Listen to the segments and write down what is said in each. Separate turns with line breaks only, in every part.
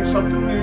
trying something new.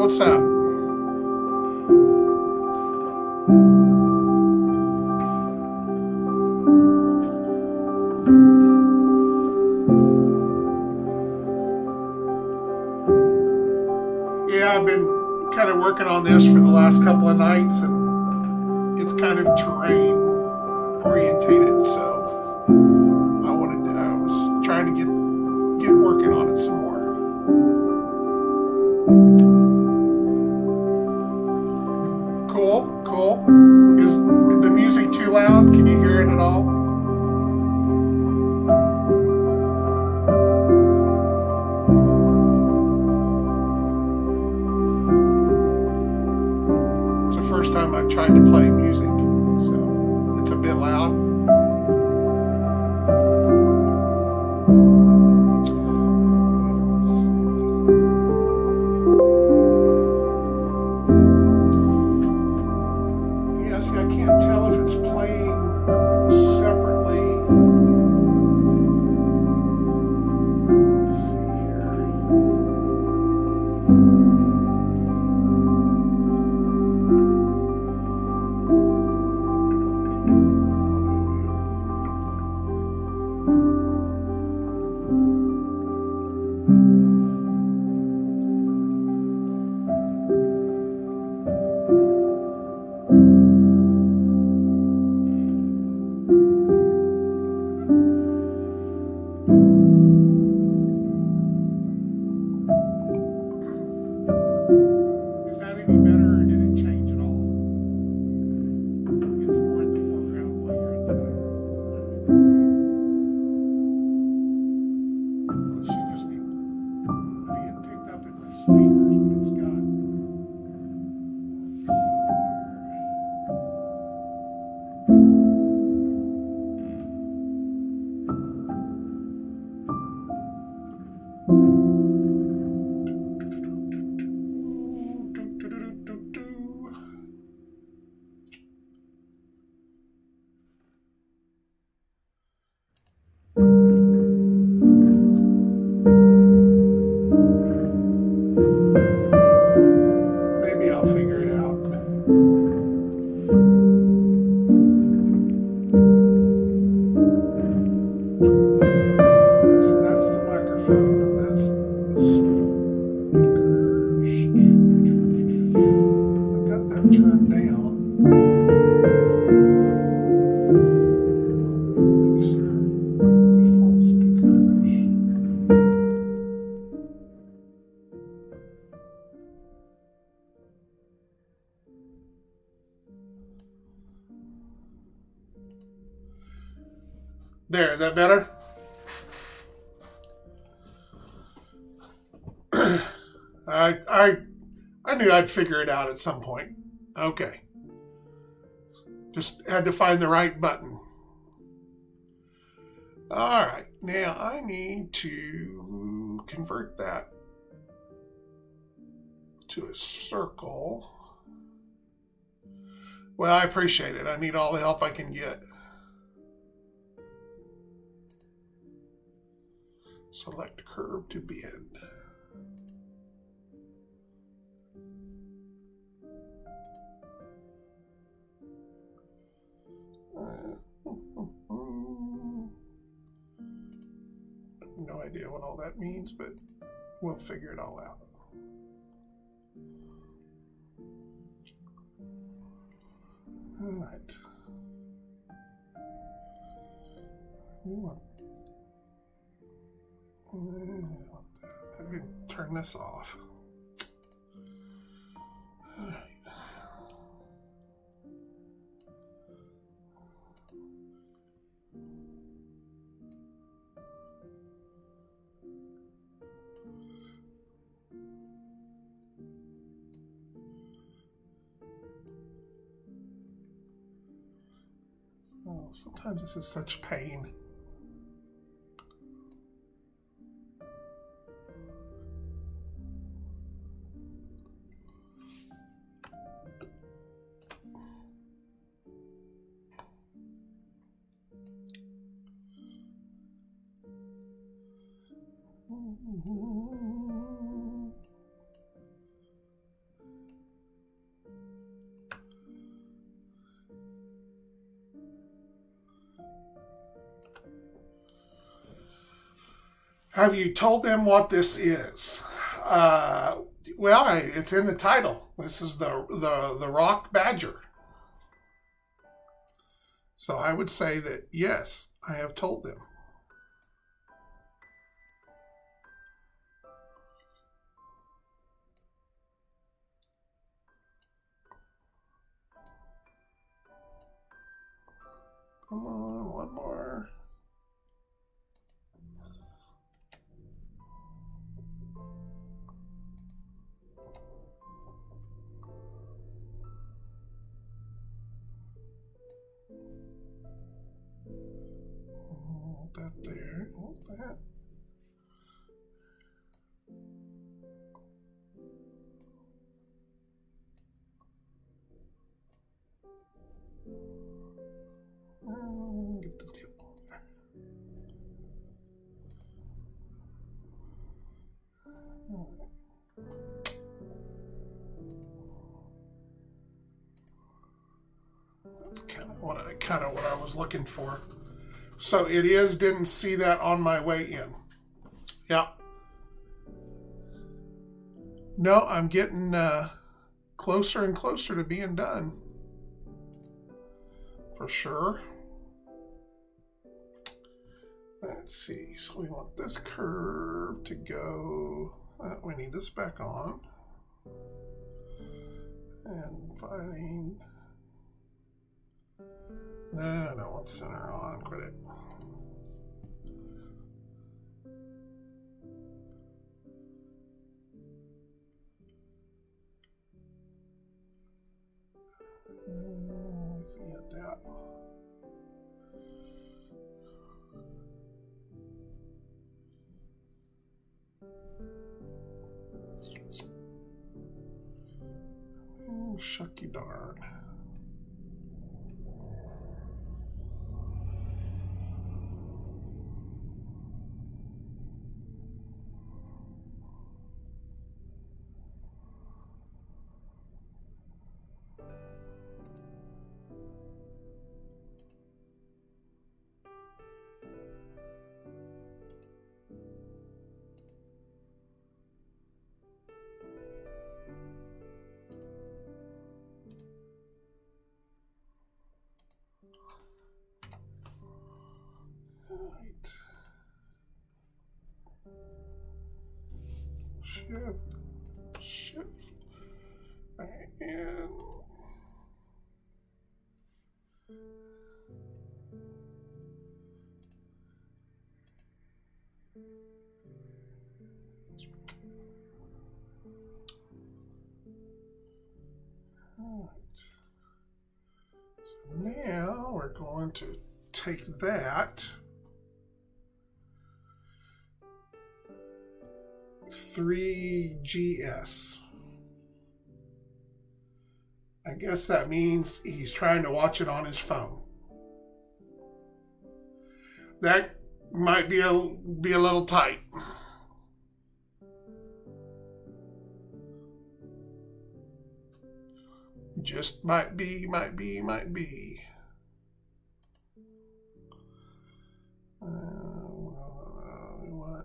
what's up? Yeah, I've been kind of working on this for the last couple of nights, and it's kind of terrain orientated, so I was trying to get working on it some more. Cool. Is the music too loud? Can you hear it at all? It's the first time I've tried to play music, so it's a bit loud. I can't tell if it's playing separately. Let's see here. Maybe I'll figure it out. So that's the microphone, and that's the speakers. I've got that turned down. Mixer, default speakers. There, is that better? I knew I'd figure it out at some point. Okay. Just had to find the right button. All right. Now I need to convert that to a circle. Well, I appreciate it. I need all the help I can get. Select curve to bend. No idea what all that means, but we'll figure it all out. All right. Let me turn this off. All right. Oh, sometimes this is such pain. Have you told them what this is? Well, it's in the title. This is the rock badger. So I would say that, yes, I have told them. Come on, one more. Hold that there, hold that. Get the tip on there. That's kind of what I was looking for. So it is, didn't see that on my way in. Yeah. No, I'm getting closer and closer to being done. For sure. Let's see. So we want this curve to go. We need this back on. And find. No, I don't want center on. Quit it. Yeah, that. Oh, shucky darn. Right. Shift, and all right. So now we're going to take that 3GS. I guess that means he's trying to watch it on his phone. That might be a little tight. Just might be. We want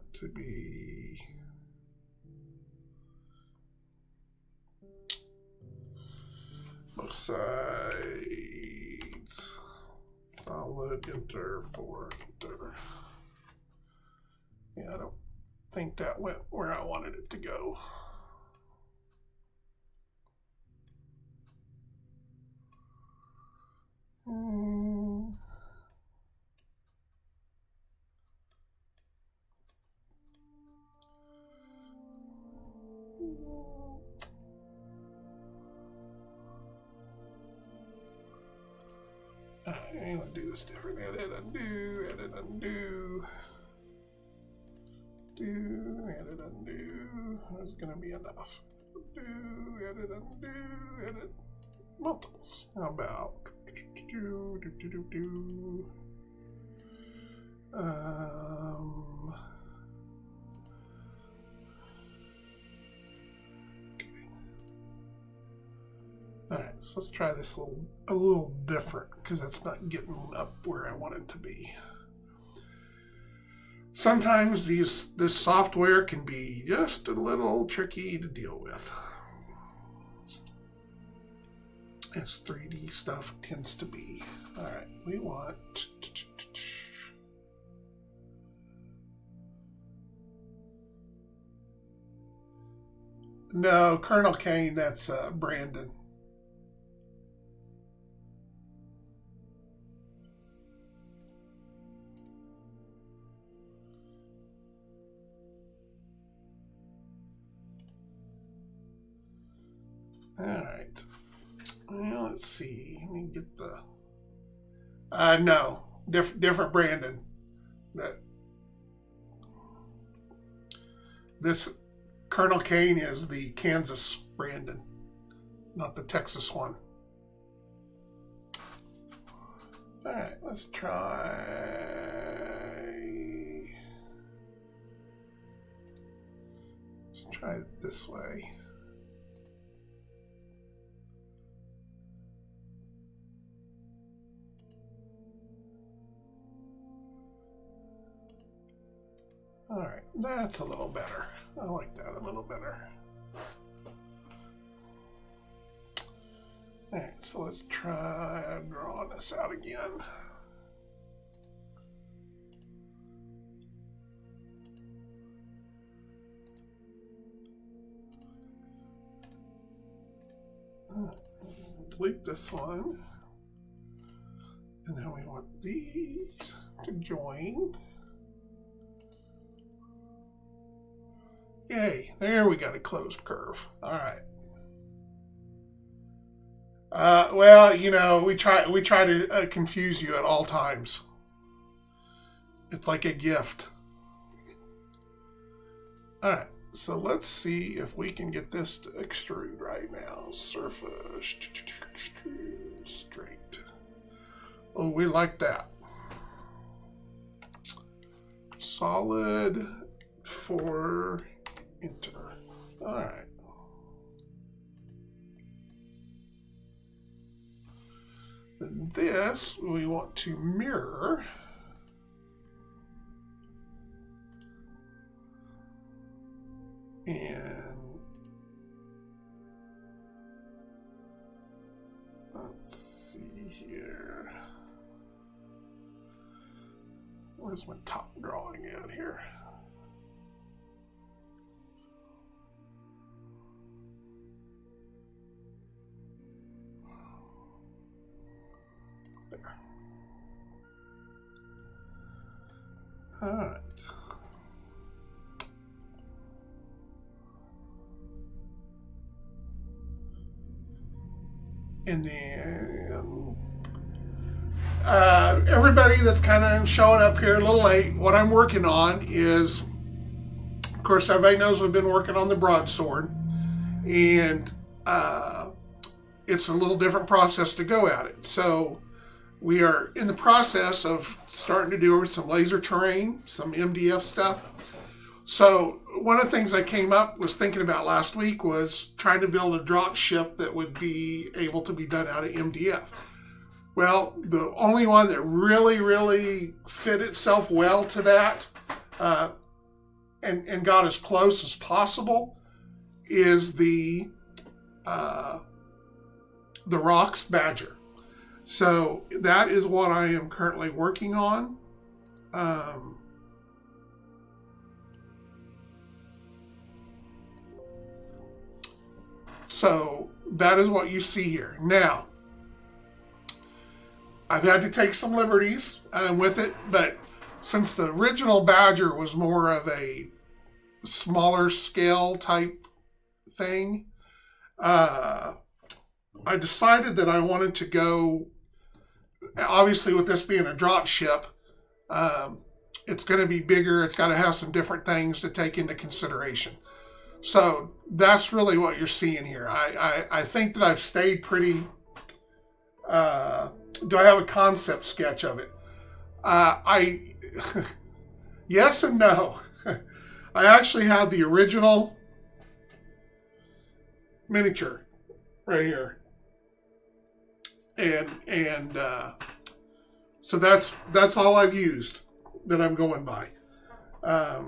it to be both sides. Solid, enter, forward, enter. Yeah, I don't think that went where I wanted it to go. I'm gonna do this different. Edit, undo, edit, undo. Edit, undo. That's gonna be enough. Undo, edit, undo, edit. Multiples. How about all right, so let's try this a little different because that's not getting up where I want it to be. sometimes this software can be just a little tricky to deal with. As 3D stuff tends to be. All right, we want... No, Colonel Kane, that's Brandon. All right. Well, let's see. Let me get the... no, different Brandon. This Colonel Kane is the Kansas Brandon, not the Texas one. All right, let's try... Let's try it this way. All right, that's a little better. I like that a little better. All right, so let's try drawing this out again. Delete this one. And then we want these to join. Yay, there we got a closed curve. All right. Well, you know, we try to confuse you at all times. It's like a gift. All right, so let's see if we can get this to extrude right now. Surface, extrude straight. Oh, we like that. Solid for enter. All right. Then this we want to mirror. And let's see here. Where's my top drawing at here? There. All right. And then everybody that's kind of showing up here a little late, what I'm working on is, of course, everybody knows we've been working on the broadsword, and it's a little different process to go at it. So we are in the process of starting to do some laser terrain, some MDF stuff. So one of the things I came up was thinking about last week was trying to build a drop ship that would be able to be done out of MDF. Well, the only one that really fit itself well to that and got as close as possible is the Rocks Badger. So that is what I am currently working on. So that is what you see here. Now, I've had to take some liberties with it, but since the original Badger was more of a smaller scale type thing, I decided that I wanted to go, obviously with this being a drop ship, it's going to be bigger. It's got to have some different things to take into consideration. So that's really what you're seeing here. I think that I've stayed pretty... do I have a concept sketch of it? Yes and no. I actually have the original miniature right here. And so that's all I've used that I'm going by. I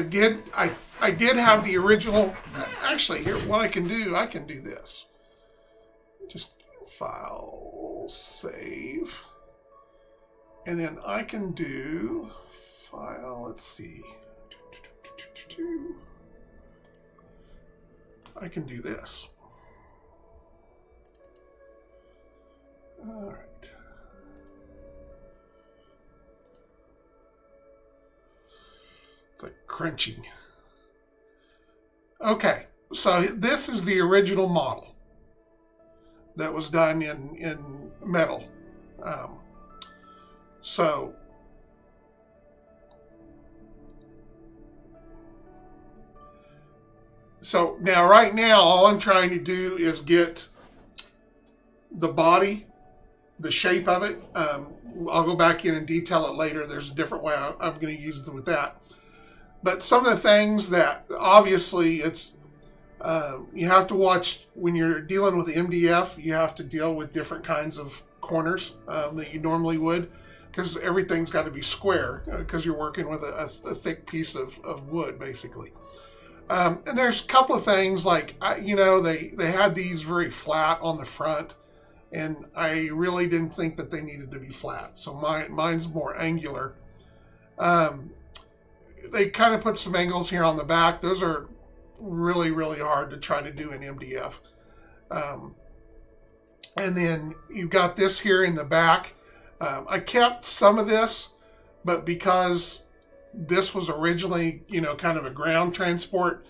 did have the original. Actually, here, what I can do this. Just file, save. And then I can do file, let's see. I can do this. All right. It's like crunching. Okay, so this is the original model that was done in metal. So now, right now, all I'm trying to do is get the body, the shape of it. I'll go back in and detail it later. There's a different way I'm going to use it with that. But some of the things that obviously it's you have to watch when you're dealing with the MDF. You have to deal with different kinds of corners that you normally would, because everything's got to be square because you're working with a thick piece of wood, basically. And there's a couple of things like, they had these very flat on the front, and I really didn't think that they needed to be flat. So mine's more angular. They kind of put some angles here on the back. Those are really, really hard to try to do in MDF. And then you've got this here in the back. I kept some of this, but because this was originally, kind of a ground transport,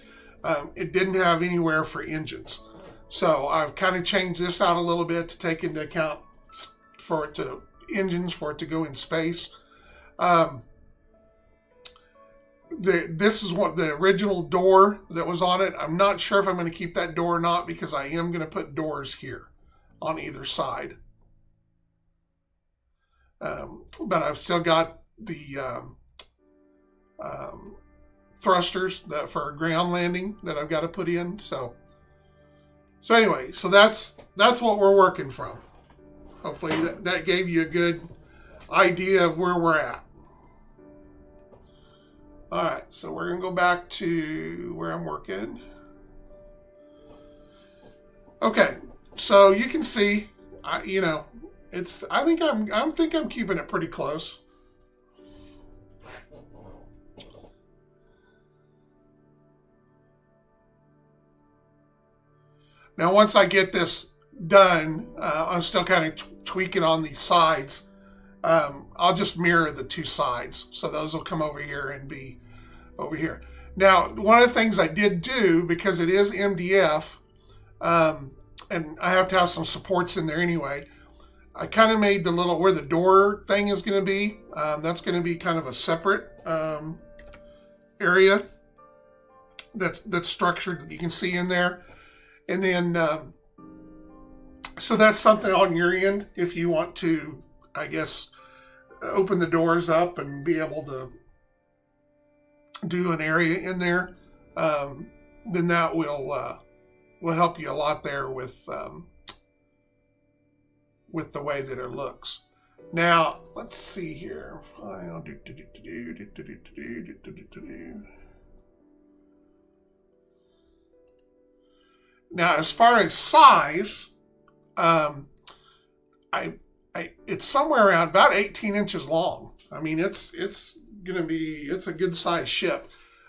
it didn't have anywhere for engines. So I've kind of changed this out a little bit to take into account engines for it to go in space. This is what the original door that was on it. I'm not sure if I'm going to keep that door or not, because I am going to put doors here on either side. But I've still got the thrusters for a ground landing that I've got to put in. So anyway, so that's what we're working from. Hopefully that gave you a good idea of where we're at. All right, so we're gonna go back to where I'm working. Okay, so you can see, I think I'm keeping it pretty close. Now, once I get this done, I'm still kind of tweaking on these sides. I'll just mirror the two sides, so those will come over here and be over here. Now, one of the things I did do, because it is MDF, and I have to have some supports in there anyway, I kind of made the little, where the door thing is going to be, that's going to be kind of a separate area that's structured that you can see in there. And then, so that's something on your end if you want to, I guess, open the doors up and be able to do an area in there. Then that will help you a lot there with the way that it looks. Now, let's see here. Now, as far as size, it's somewhere around about 18 inches long. I mean, it's a good size ship.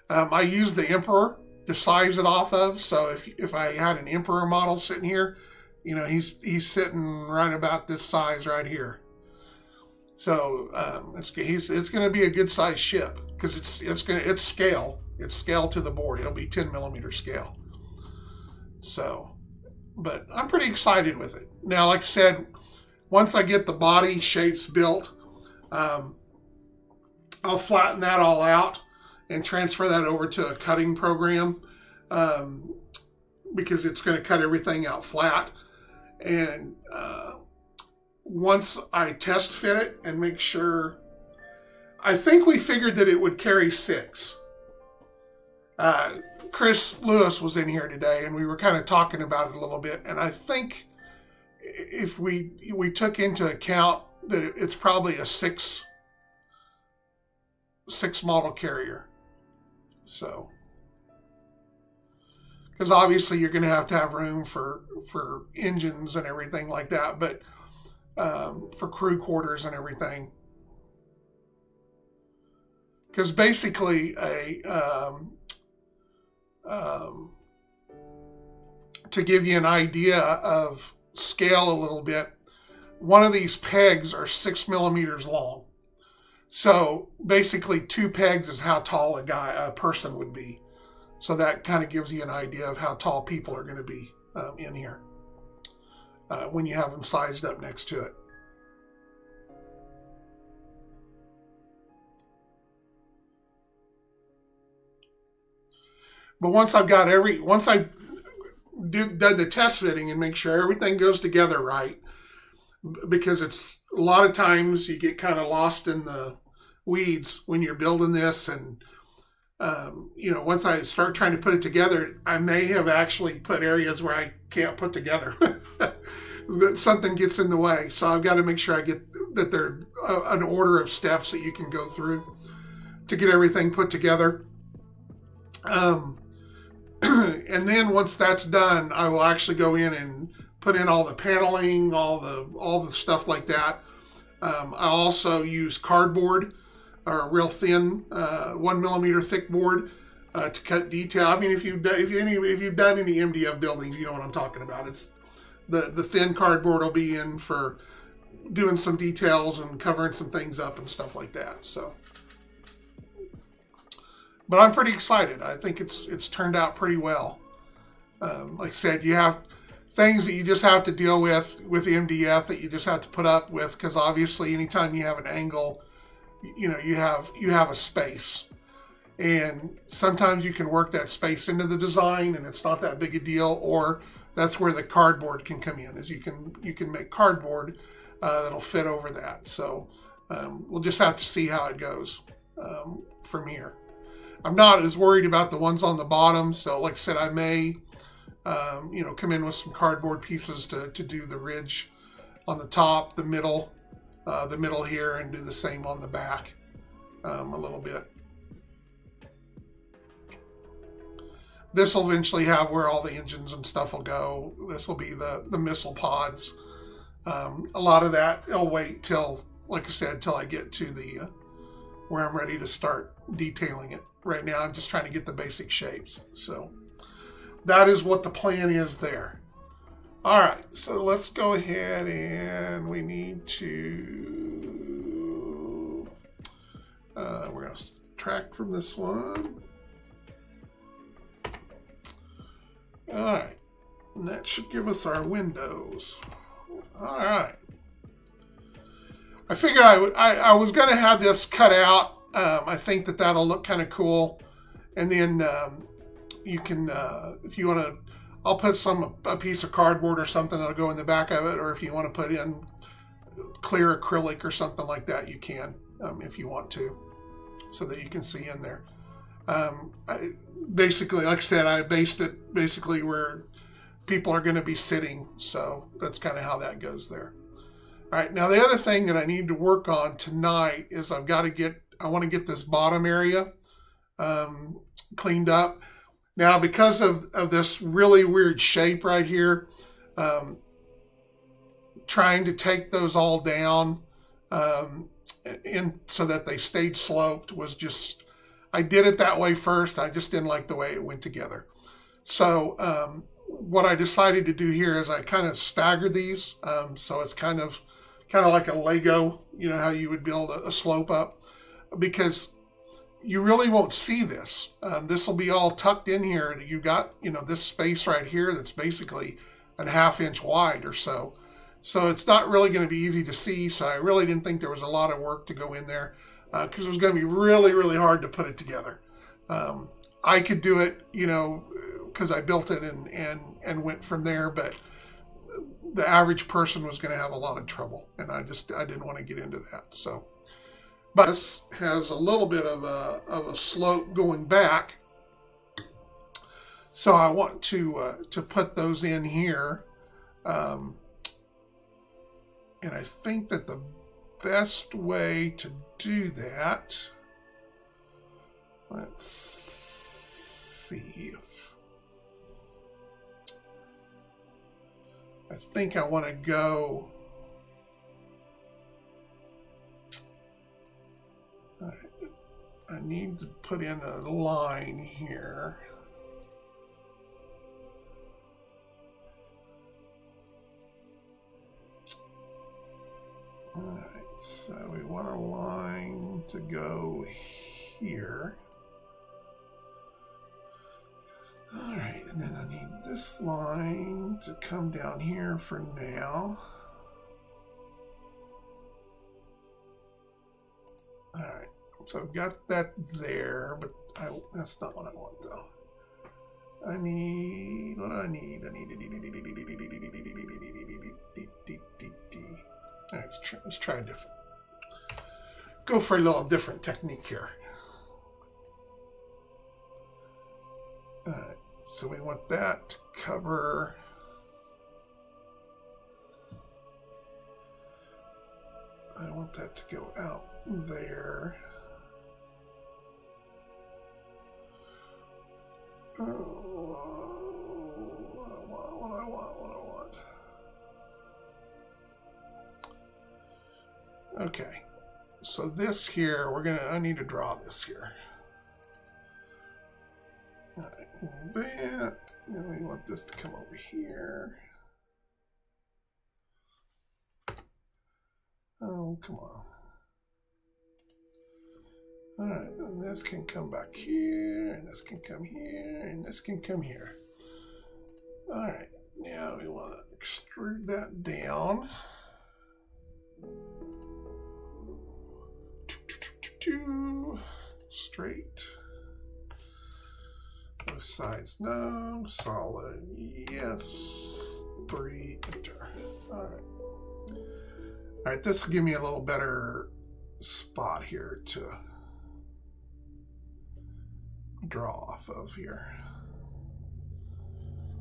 I use the Emperor to size it off of. So if I had an Emperor model sitting here, he's sitting right about this size right here. So it's going to be a good size ship, because it's scale to the board. It'll be 10mm scale. So, but I'm pretty excited with it. Now, like I said, once I get the body shapes built, I'll flatten that all out and transfer that over to a cutting program, because it's going to cut everything out flat. And once I test fit it and make sure, I think we figured that it would carry 6. Chris Lewis was in here today, and we were kind of talking about it a little bit. And I think if we took into account that it's probably a six model carrier. So, because obviously you're going to have room for engines and everything like that, but for crew quarters and everything. Because basically to give you an idea of scale a little bit, one of these pegs are 6 millimeters long. So basically 2 pegs is how tall a person would be. So that kind of gives you an idea of how tall people are going to be in here when you have them sized up next to it. But once I did the test fitting and make sure everything goes together right, because it's a lot of times you get kind of lost in the weeds when you're building this, and once I start trying to put it together, I may have actually put areas where I can't put together. That something gets in the way, so I've got to make sure I get that there an order of steps that you can go through to get everything put together. And then once that's done, I will actually go in and put in all the paneling, all the stuff like that. I also use cardboard, or real thin 1 millimeter thick board to cut detail. I mean, if you've done any MDF buildings, you know what I'm talking about. It's the thin cardboard will be in for doing some details and covering some things up and stuff like that. So. But I'm pretty excited. I think it's turned out pretty well. Like I said, you have things that you just have to deal with MDF that you just have to put up with, because obviously anytime you have an angle, you have a space, and sometimes you can work that space into the design and it's not that big a deal, or that's where the cardboard can come in, is you can make cardboard that'll fit over that. So we'll just have to see how it goes from here. I'm not as worried about the ones on the bottom. So like I said, I may, come in with some cardboard pieces to do the ridge on the top, the middle here, and do the same on the back a little bit. This will eventually have where all the engines and stuff will go. This will be the missile pods. A lot of that, I'll wait till, like I said, till I get to the where I'm ready to start detailing it. Right now, I'm just trying to get the basic shapes. So that is what the plan is there. All right, so let's go ahead, and we need to, we're going to subtract from this one. All right, and that should give us our windows. All right. I figured I was going to have this cut out. I think that'll look kind of cool. And then you can, if you want to, I'll put a piece of cardboard or something that'll go in the back of it. Or if you want to put in clear acrylic or something like that, you can, if you want to, so that you can see in there. Basically, like I said, I based it basically where people are going to be sitting. So that's kind of how that goes there. All right, now the other thing that I need to work on tonight is I want to get this bottom area cleaned up. Now, because of this really weird shape right here, trying to take those all down so that they stayed sloped was just, I did it that way first. I just didn't like the way it went together. So what I decided to do here is I kind of staggered these. So it's kind of like a Lego, how you would build a slope up, because you really won't see this. This will be all tucked in here. You got, this space right here that's basically a ½ inch wide or so. So it's not really going to be easy to see. So I really didn't think there was a lot of work to go in there because it was going to be really, really hard to put it together. I could do it, because I built it and went from there, but the average person was going to have a lot of trouble, and I didn't want to get into that. So, but this has a little bit of a slope going back, so I want to put those in here, and I think that the best way to do that, let's see if, I think I want to go, I need to put in a line here. All right, so we want a line to go here. All right, and then I need this line to come down here for now. All right, so I've got that there, but that's not what I want though. I need, what do I need? I need, all right, let's try a different, go for a little different technique here. All right, so we want that to cover, I want that to go out there. Oh, what I want. Okay, so this here, I need to draw this here. All right, that, and we want this to come over here. Oh, come on. All right, and this can come back here, and this can come here, and this can come here. All right, now we want to extrude that down. Straight. Both sides, no. Solid, yes. 3, enter. All right. All right, this will give me a little better spot here to draw off of here,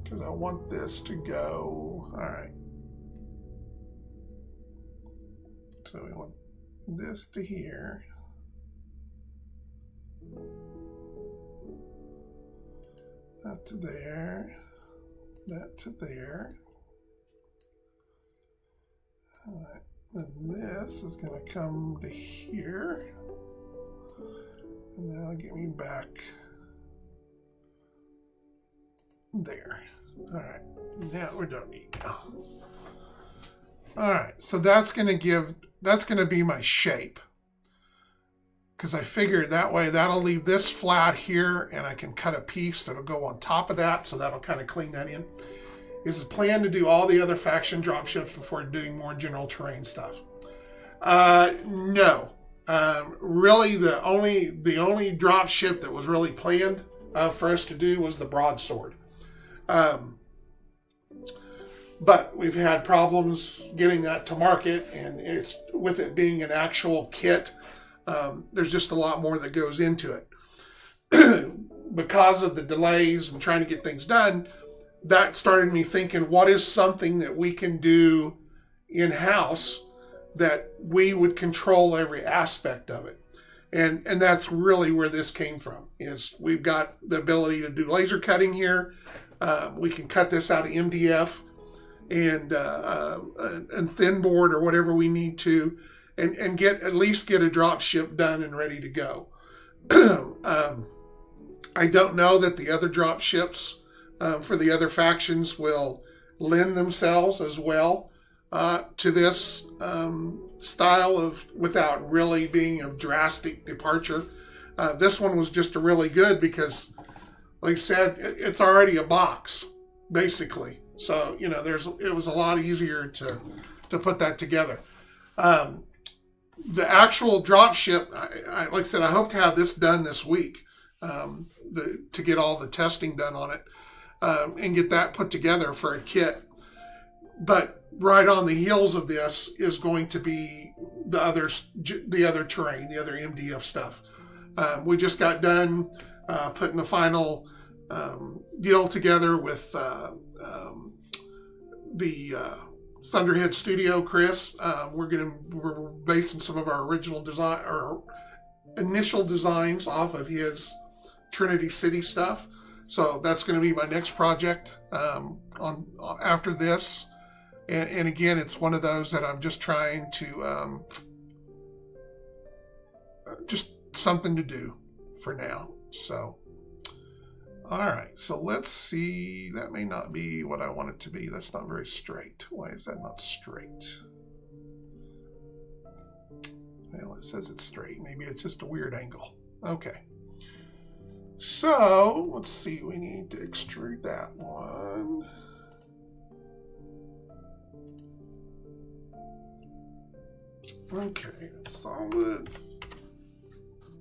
because I want this to go, all right. So we want this to here. That to there, that to there. All right, and this is going to come to here, and that'll get me back there. All right, now we don't need now. All right, so that's going to be my shape, because I figured that way that'll leave this flat here, and I can cut a piece that'll go on top of that, so that'll kind of clean that in. Is the plan to do all the other faction drop ships before doing more general terrain stuff? No. Really, the only drop ship that was really planned for us to do was the broadsword. But we've had problems getting that to market, and it's with it being an actual kit. There's just a lot more that goes into it. Because of the delays and trying to get things done, that started me thinking, what is something that we can do in-house that we would control every aspect of it? And that's really where this came from, is we've got the ability to do laser cutting here. We can cut this out of MDF and thin board or whatever we need to, and at least get a drop ship done and ready to go. I don't know that the other drop ships for the other factions will lend themselves as well to this style of, without really being a drastic departure. This one was just a really good, because like I said, it's already a box basically. So, you know, it was a lot easier to put that together. The actual drop ship, like I said, I hope to have this done this week, to get all the testing done on it, and get that put together for a kit. But right on the heels of this is going to be the other terrain, the other MDF stuff. We just got done putting the final deal together with the Thunderhead Studio, Chris. We're basing some of our original design or initial designs off of his Trinity City stuff. So that's going to be my next project after this. And again, it's one of those that I'm just trying to, just something to do for now. So, all right. So let's see. That may not be what I want it to be. That's not very straight. Why is that not straight? Well, it says it's straight. Maybe it's just a weird angle. Okay. So let's see. We need to extrude that one. Okay, solid.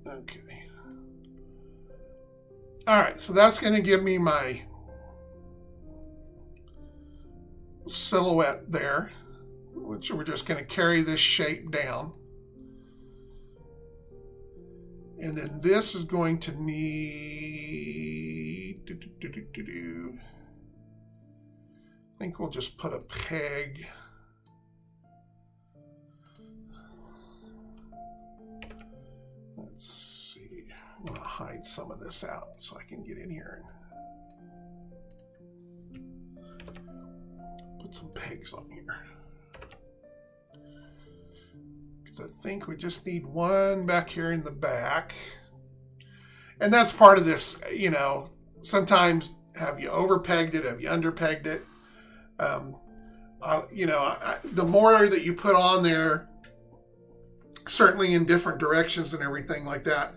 Okay. All right, so that's going to give me my silhouette there, which we're just going to carry this shape down. And then this is going to need, I think we'll just put a peg. Let's see, I'm going to hide some of this out so I can get in here and put some pegs on here. Because I think we just need one back here in the back. And that's part of this, you know, sometimes have you over-pegged it, have you under-pegged it? You know, the more that you put on there, certainly in different directions and everything like that,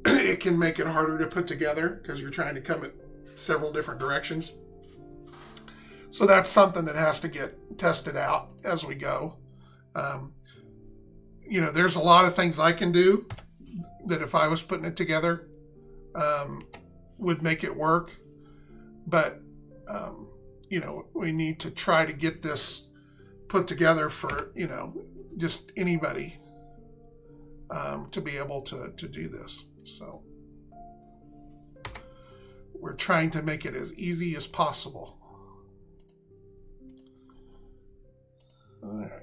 it can make it harder to put together because you're trying to come at several different directions. So that's something that has to get tested out as we go. You know, there's a lot of things I can do that if I was putting it together would make it work. But, you know, we need to try to get this put together for, you know, just anybody to be able to do this. So we're trying to make it as easy as possible. All right.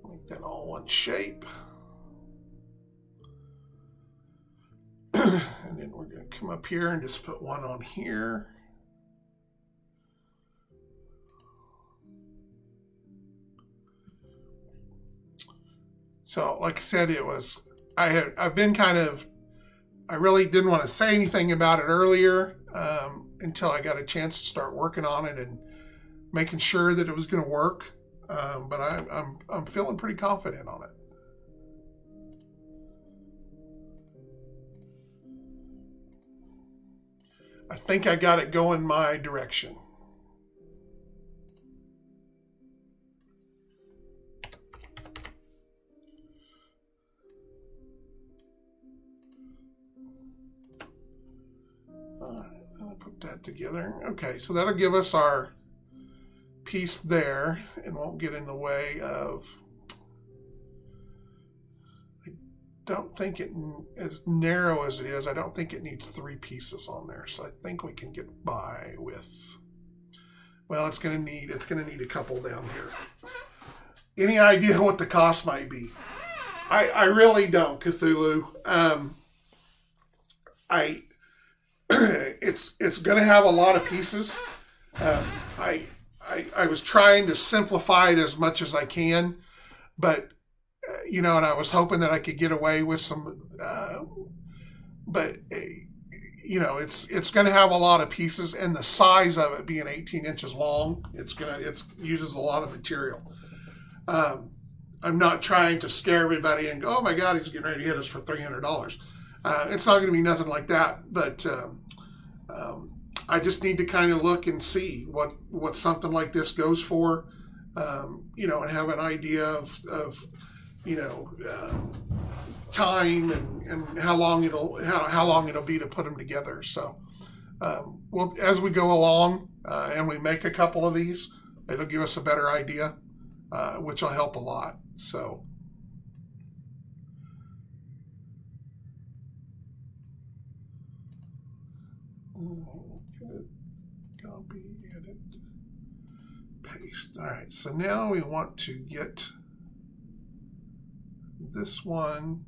Make that all one shape. And then we're going to come up here and just put one on here. So, like I said, I've been kind of, I really didn't want to say anything about it earlier until I got a chance to start working on it and making sure that it was going to work. But I'm feeling pretty confident on it. I think I got it going my direction. All right, I'll put that together. Okay, so that'll give us our piece there and won't get in the way of, I don't think it, as narrow as it is, I don't think it needs 3 pieces on there. So I think we can get by with, well, it's going to need a couple down here. Any idea what the cost might be? I really don't, Cthulhu. It's going to have a lot of pieces. I was trying to simplify it as much as I can, but you know, and I was hoping that I could get away with some, but you know, it's going to have a lot of pieces, and the size of it being 18 inches long, it uses a lot of material. I'm not trying to scare everybody and go, oh my God, he's getting ready to hit us for $300. It's not going to be nothing like that, but I just need to kind of look and see what something like this goes for, you know, and have an idea of you know, time and how long it'll be to put them together. So, well, as we go along and we make a couple of these, it'll give us a better idea, which will help a lot. So edit, copy, edit, paste. All right, so now we want to get this one.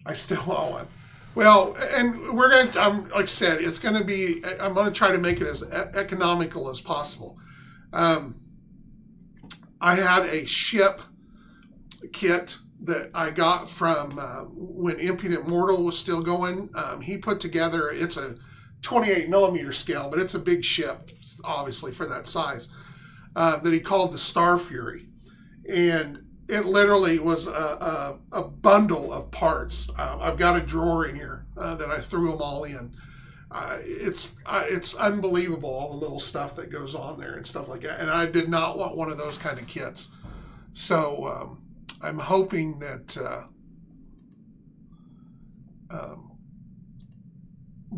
I still want one. Well, and we're going to, like I said, it's going to be, I'm going to try to make it as economical as possible. I had a ship kit that I got from when Impudent Mortal was still going. He put together, it's a 28 millimeter scale, but it's a big ship, obviously, for that size, that he called the Star Fury. And it literally was a bundle of parts. I've got a drawer in here that I threw them all in. It's unbelievable, all the little stuff that goes on there and stuff like that. And I did not want one of those kind of kits. So I'm hoping that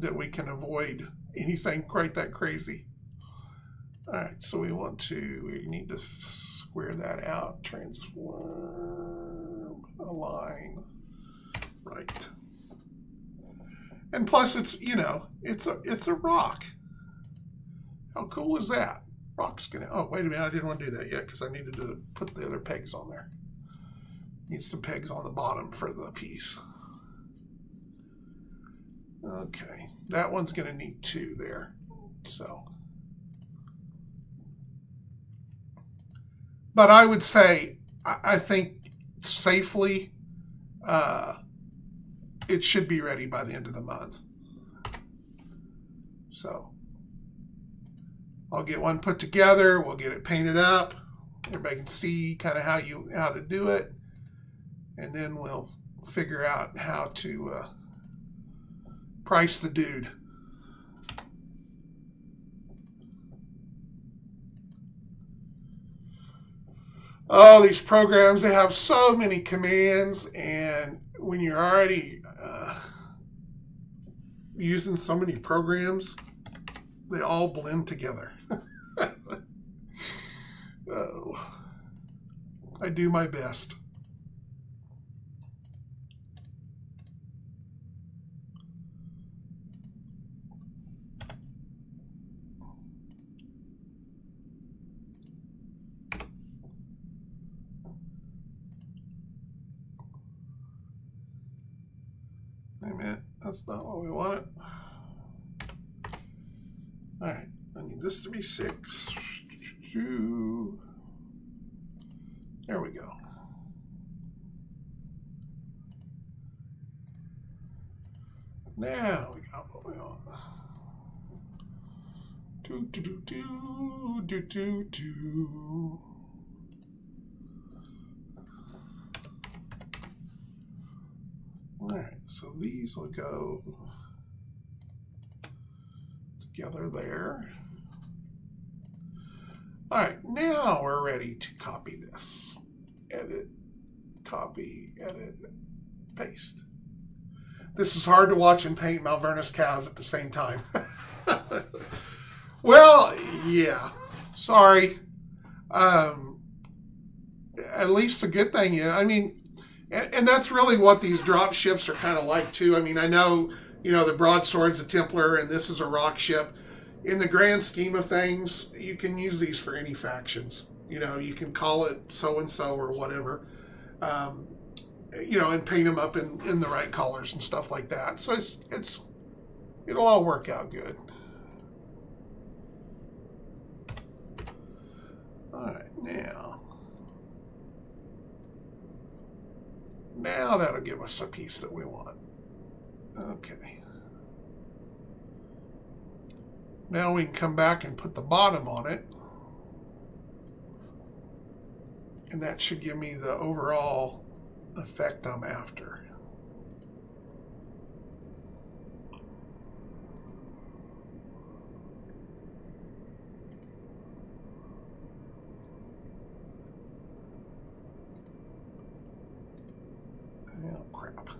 that we can avoid anything quite that crazy. All right, so we need to square that out, transform, align, right. And plus it's, you know, it's a rock. How cool is that? Rock's gonna, oh, wait a minute, I didn't want to do that yet because I needed to put the other pegs on there. Need some pegs on the bottom for the piece. Okay, that one's gonna need 2 there, so. But I would say, I think safely, it should be ready by the end of the month. So I'll get one put together. We'll get it painted up. Everybody can see kind of how to do it, and then we'll figure out how to price the dude. Oh, these programs, they have so many commands, and when you're already using so many programs, they all blend together. Oh, I do my best. Wait a minute, that's not what we wanted. All right, I need this to be 6. There we go. Now we got what we want. Do. All right, so these will go together there. All right, now we're ready to copy this. Edit, copy, edit, paste. This is hard to watch and paint Malvernus cows at the same time. Well, yeah, sorry. At least the good thing is, I mean, and that's really what these drop ships are kind of like too. I mean, I know, you know, the broadsword's a Templar and this is a rock ship. In the grand scheme of things, you can use these for any factions. You know, you can call it so-and-so or whatever, you know, and paint them up in the right colors and stuff like that. So it'll all work out good. All right, now that'll give us a piece that we want. Okay. Now we can come back and put the bottom on it. And that should give me the overall effect I'm after. Oh, crap.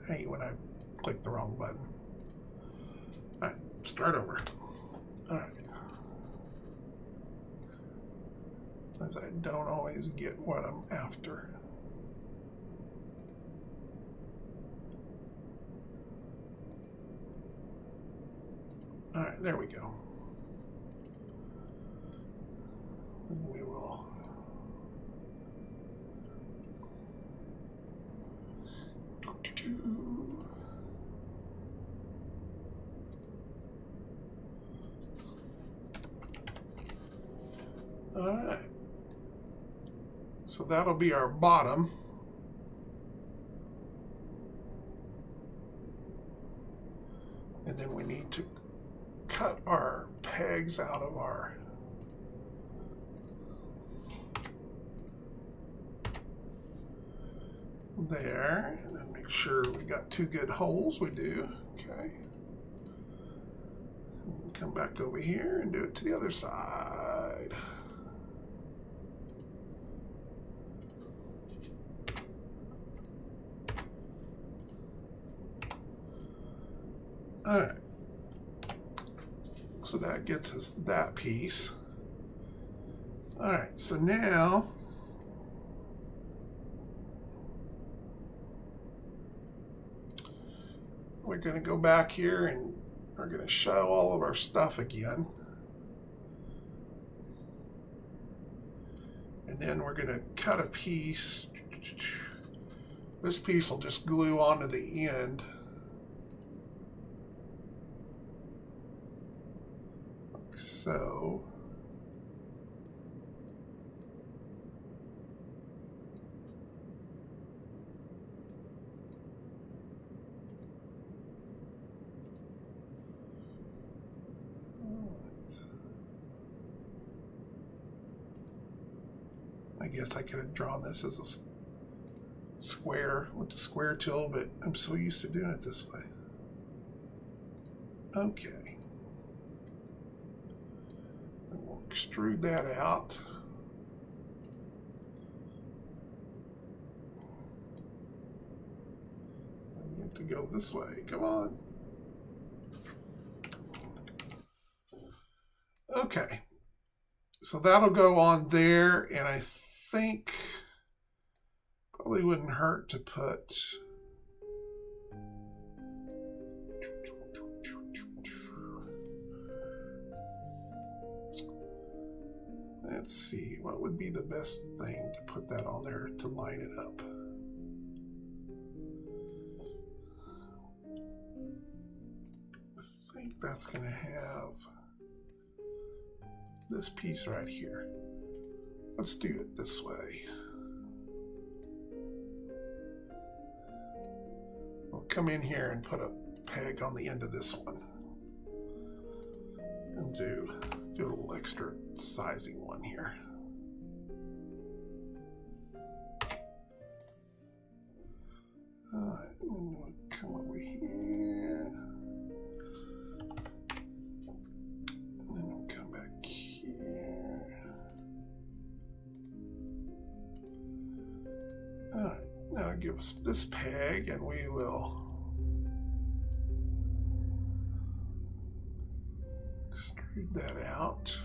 I hate when I click the wrong button. All right, start over. All right. Sometimes I don't always get what I'm after. All right, there we go. And we will all right. So that'll be our bottom. And then we need to cut our pegs out of our there, and then make sure we got 2 good holes. We do. Okay. And come back over here and do it to the other side. All right. So that gets us that piece. All right, so now we're going to go back here and we're going to show all of our stuff again. And then we're going to cut a piece. This piece will just glue onto the end. So I guess I could have drawn this as a square with the square tool, but I'm so used to doing it this way. Okay. Extrude that out. I need to go this way. Come on. Okay. So that'll go on there, and I think probably wouldn't hurt to put let's see, what would be the best thing to put that on there to line it up? I think that's going to have this piece right here. Let's do it this way. We'll come in here and put a peg on the end of this one. And do a little extra sizing one here. And then we'll come over here. And then we'll come back here. All right, now give us this peg, and we will extrude that out.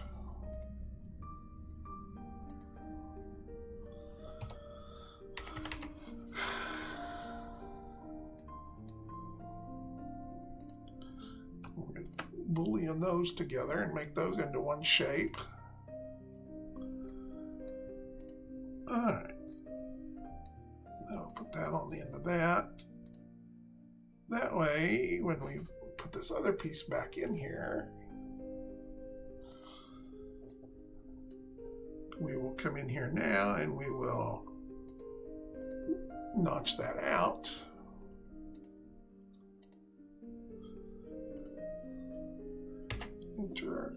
We're going to boolean those together and make those into one shape. All right. Now put that on the end of that. That way, when we put this other piece back in here, we will come in here now and we will notch that out. Enter.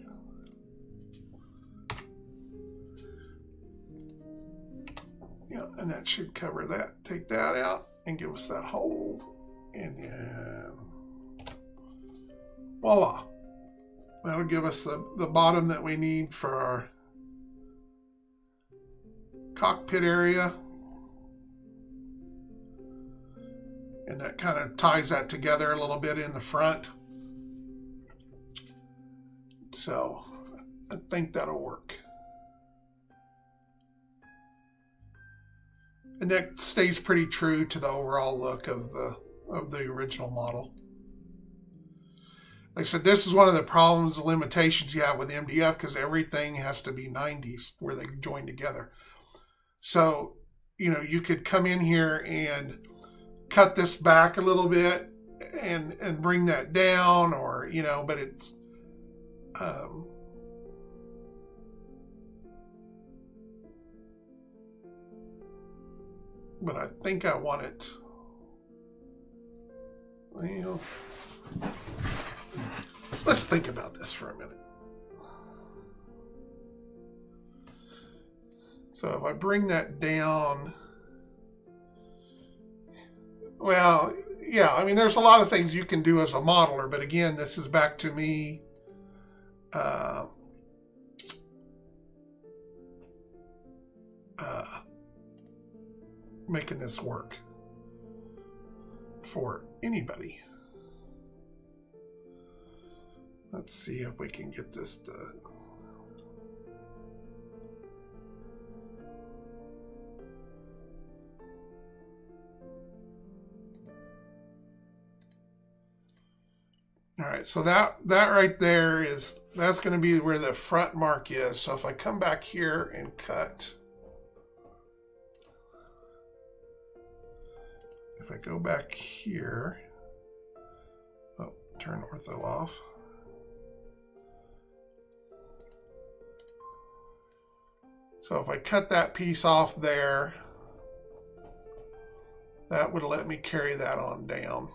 Yeah, and that should cover that. Take that out and give us that hole. And then voila. That'll give us the bottom that we need for our cockpit area. And that kind of ties that together a little bit in the front. So I think that'll work. And that stays pretty true to the overall look of the original model. Like I said, this is one of the problems, the limitations you have with MDF, because everything has to be 90s where they join together. So, you know, you could come in here and cut this back a little bit and bring that down, or, you know, but it's, but I think I want it, well, let's think about this for a minute. So if I bring that down, well, yeah, I mean, there's a lot of things you can do as a modeler, but again, this is back to me making this work for anybody. Let's see if we can get this to... All right, so that right there is, that's going to be where the front mark is. So if I come back here and cut, if I go back here, oh, turn ortho off. So if I cut that piece off there, that would let me carry that on down.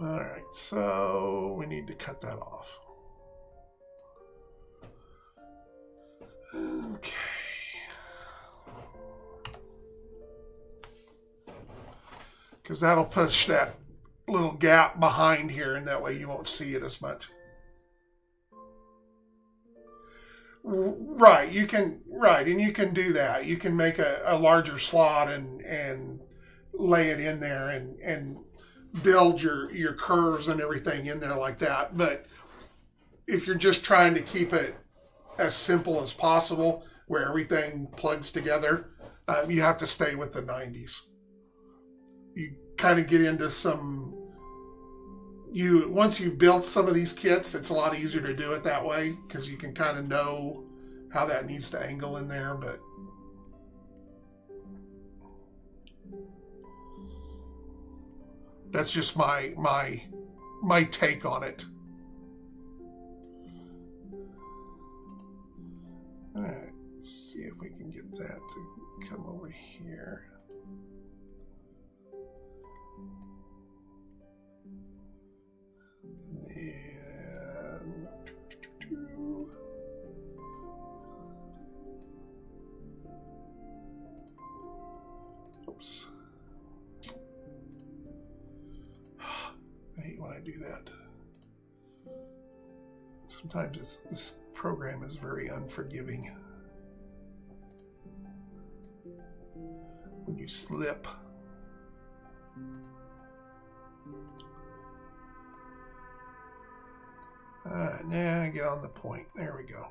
All right, so we need to cut that off. Okay. Because that'll push that little gap behind here, and that way you won't see it as much. Right, you can, right, and you can do that. You can make a larger slot and lay it in there and build your curves and everything in there like that. But if you're just trying to keep it as simple as possible, where everything plugs together, you have to stay with the 90s. You kind of get into some, once you've built some of these kits, it's a lot easier to do it that way, because you can kind of know how that needs to angle in there. But that's just my take on it. All right, let's see if we can get that to come over here. And oops. I hate when I do that. Sometimes this program is very unforgiving. When you slip. Alright, now get on the point. There we go.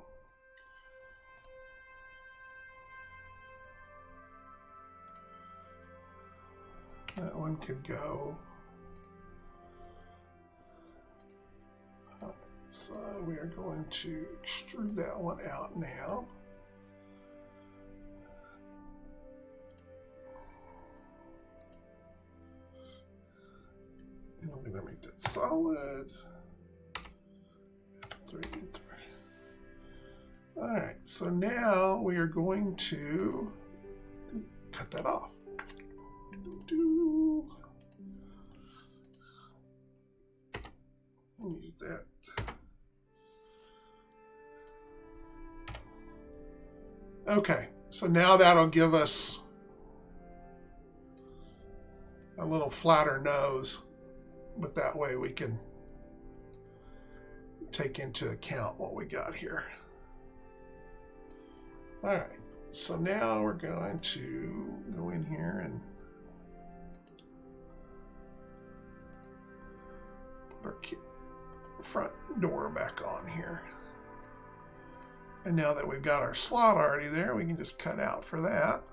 That one could go. So we are going to extrude that one out now. And I'm going to make that solid. 3 and 3. All right, so now we are going to cut that off. Use that. Okay, so now that'll give us a little flatter nose, but that way we can take into account what we got here. All right, so now we're going to go in here and put our front door back on here. And now that we've got our slot already there, we can just cut out for that.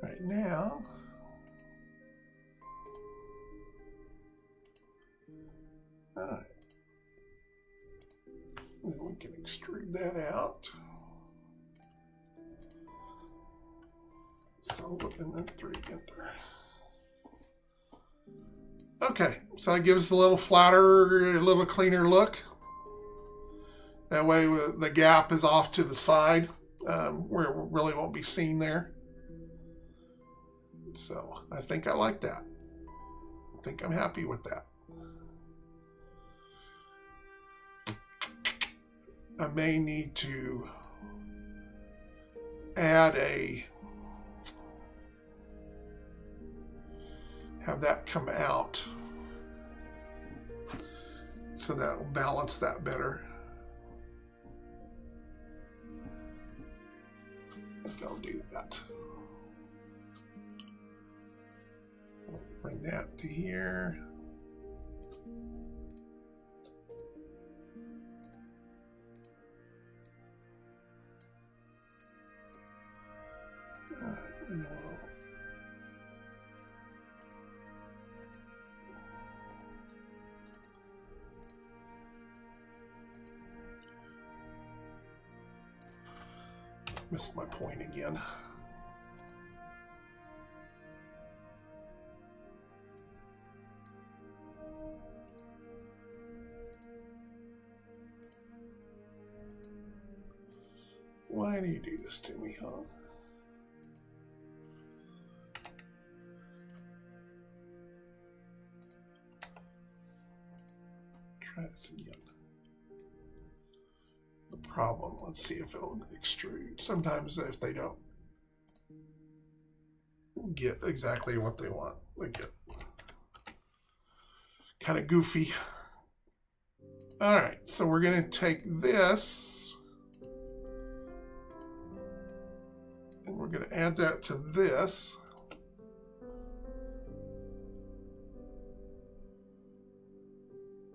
Right now. All right. Then we can extrude that out. So, and then 3 enter. Okay, so that gives us a little flatter, a little cleaner look. That way the gap is off to the side where it really won't be seen there. So I think I like that. I think I'm happy with that. I may need to add have that come out so that will balance that better. I think I'll do that. Bring that to here. And we'll missed my point again. Why do you do this to me, huh? Try this again. The problem, let's see if it'll extrude. Sometimes if they don't get exactly what they want, they get kind of goofy. All right, so we're going to take this and we're going to add that to this.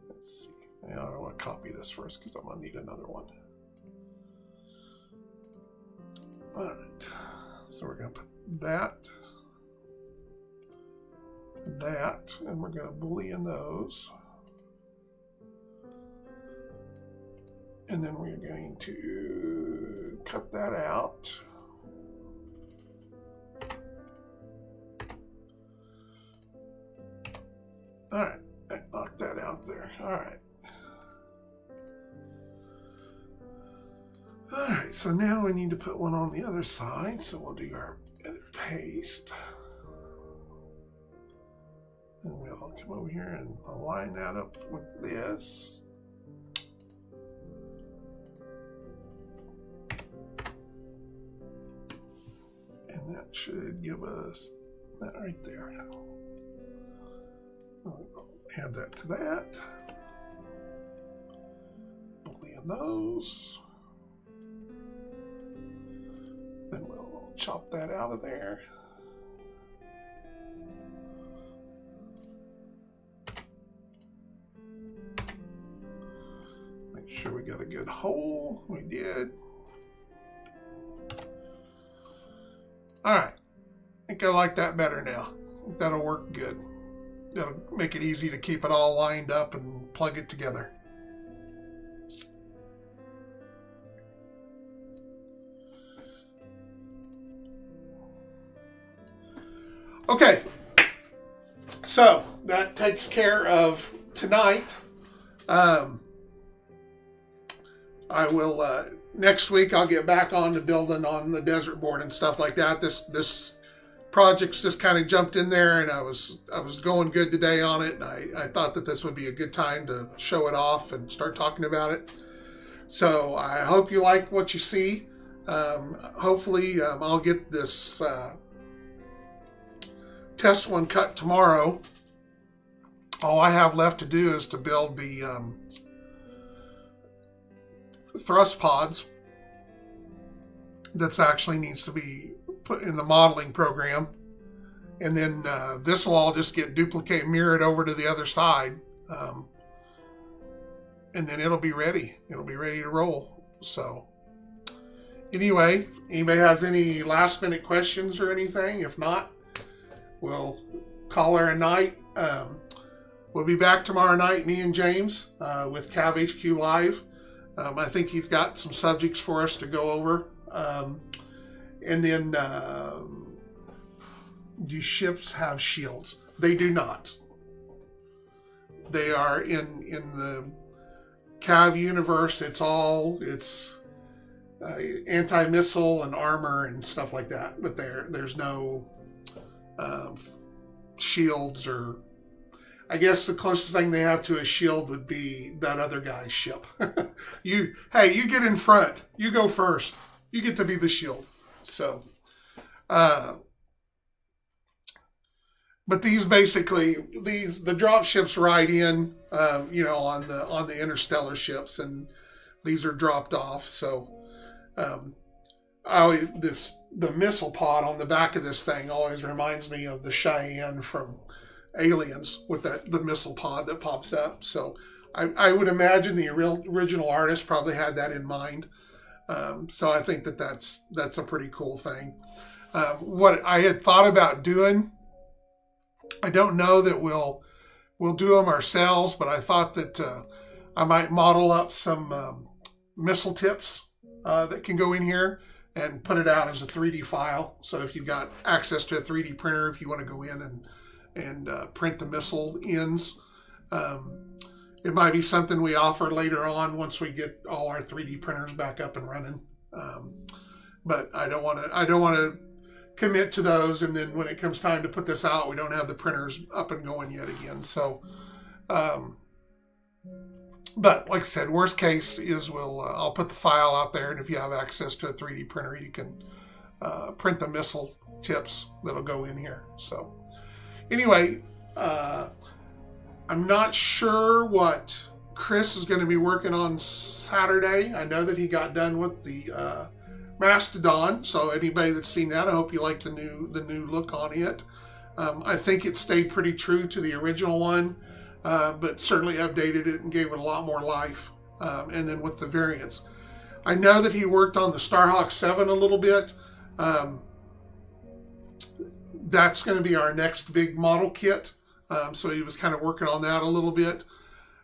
Let's see. Now I want to copy this first because I'm going to need another one. All right, so we're going to put that, and we're going to boolean those. And then we're going to cut that out. All right, I knocked that out there. All right. All right, so now we need to put one on the other side. So we'll do our edit paste. And we'll come over here and align that up with this. And that should give us that right there. I'll add that to that. Boolean those. Then we'll chop that out of there. Make sure we got a good hole. We did. All right. I think I like that better now. I think that'll work good. That'll make it easy to keep it all lined up and plug it together. Okay, so that takes care of tonight. I will next week I'll get back on to building on the desert board and stuff like that. This project's just kind of jumped in there, and I was going good today on it, and I thought that this would be a good time to show it off and start talking about it. So I hope you like what you see. Hopefully I'll get this test one cut tomorrow. All I have left to do is to build the thrust pods. That's actually needs to be put in the modeling program, and then this will all just get duplicated, mirrored over to the other side, and then it'll be ready. It'll be ready to roll. So anyway, anybody has any last minute questions or anything? If not, we'll call her a night. We'll be back tomorrow night, me and James, with CAVHQ Live. I think he's got some subjects for us to go over. And then, do ships have shields? They do not. They are in the CAV universe. It's anti-missile and armor and stuff like that. But there's no shields, or I guess the closest thing they have to a shield would be that other guy's ship. You get in front. You go first. You get to be the shield. So, but these basically, the drop ships ride in, on the interstellar ships, and these are dropped off. So, the missile pod on the back of this thing always reminds me of the Cheyenne from Aliens, with the missile pod that pops up. So I would imagine the original artist probably had that in mind. So I think that's a pretty cool thing. What I had thought about doing, I don't know that we'll do them ourselves, but I thought that I might model up some missile tips that can go in here and put it out as a 3D file. So if you've got access to a 3D printer, if you want to go in and print the missile ends, it might be something we offer later on once we get all our 3D printers back up and running. But I don't want to commit to those, and then when it comes time to put this out, we don't have the printers up and going yet again. So, but like I said, worst case is I'll put the file out there, and if you have access to a 3D printer, you can print the missile tips that'll go in here. So anyway, I'm not sure what Chris is going to be working on Saturday. I know that he got done with the Mastodon, so anybody that's seen that, I hope you like the new look on it. I think it stayed pretty true to the original one, but certainly updated it and gave it a lot more life. And then with the variants, I know that he worked on the Starhawk 7 a little bit. That's going to be our next big model kit. So he was kind of working on that a little bit.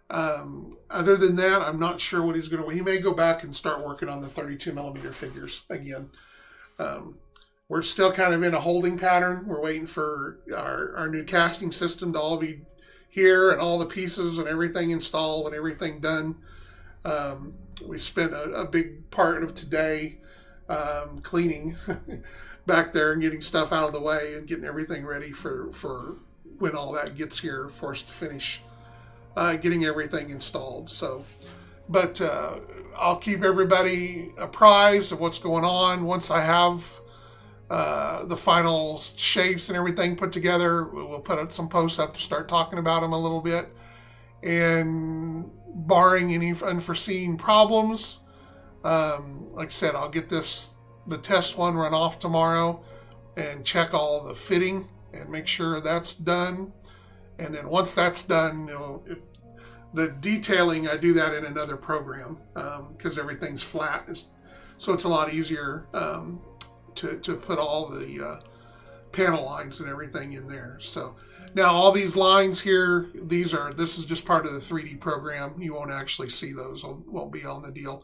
Other than that, I'm not sure what he's going to. He may go back and start working on the 32mm figures again. We're still kind of in a holding pattern. We're waiting for our new casting system to all be here and all the pieces and everything installed and everything done. We spent a big part of today cleaning back there and getting stuff out of the way and getting everything ready for when all that gets here for us to finish getting everything installed. So, but I'll keep everybody apprised of what's going on. Once I have the final shapes and everything put together, we'll put some posts up to start talking about them a little bit. And barring any unforeseen problems, like I said, I'll get the test one run off tomorrow and check all the fitting and make sure that's done. And then once that's done, the detailing, I do that in another program because everything's flat. So it's a lot easier to put all the panel lines and everything in there. So now all these lines here, this is just part of the 3D program. You won't actually see those, won't be on the deal.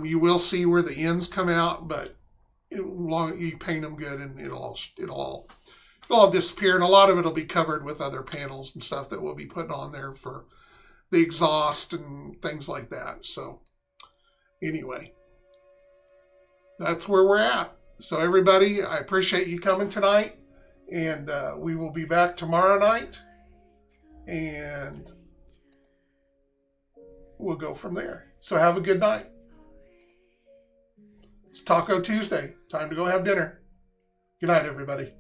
You will see where the ends come out, but long you paint them good and it'll all disappear, and a lot of it will be covered with other panels and stuff that we'll be putting on there for the exhaust and things like that. So anyway, that's where we're at. So everybody, I appreciate you coming tonight, and we will be back tomorrow night, and we'll go from there. So have a good night. It's Taco Tuesday. Time to go have dinner. Good night, everybody.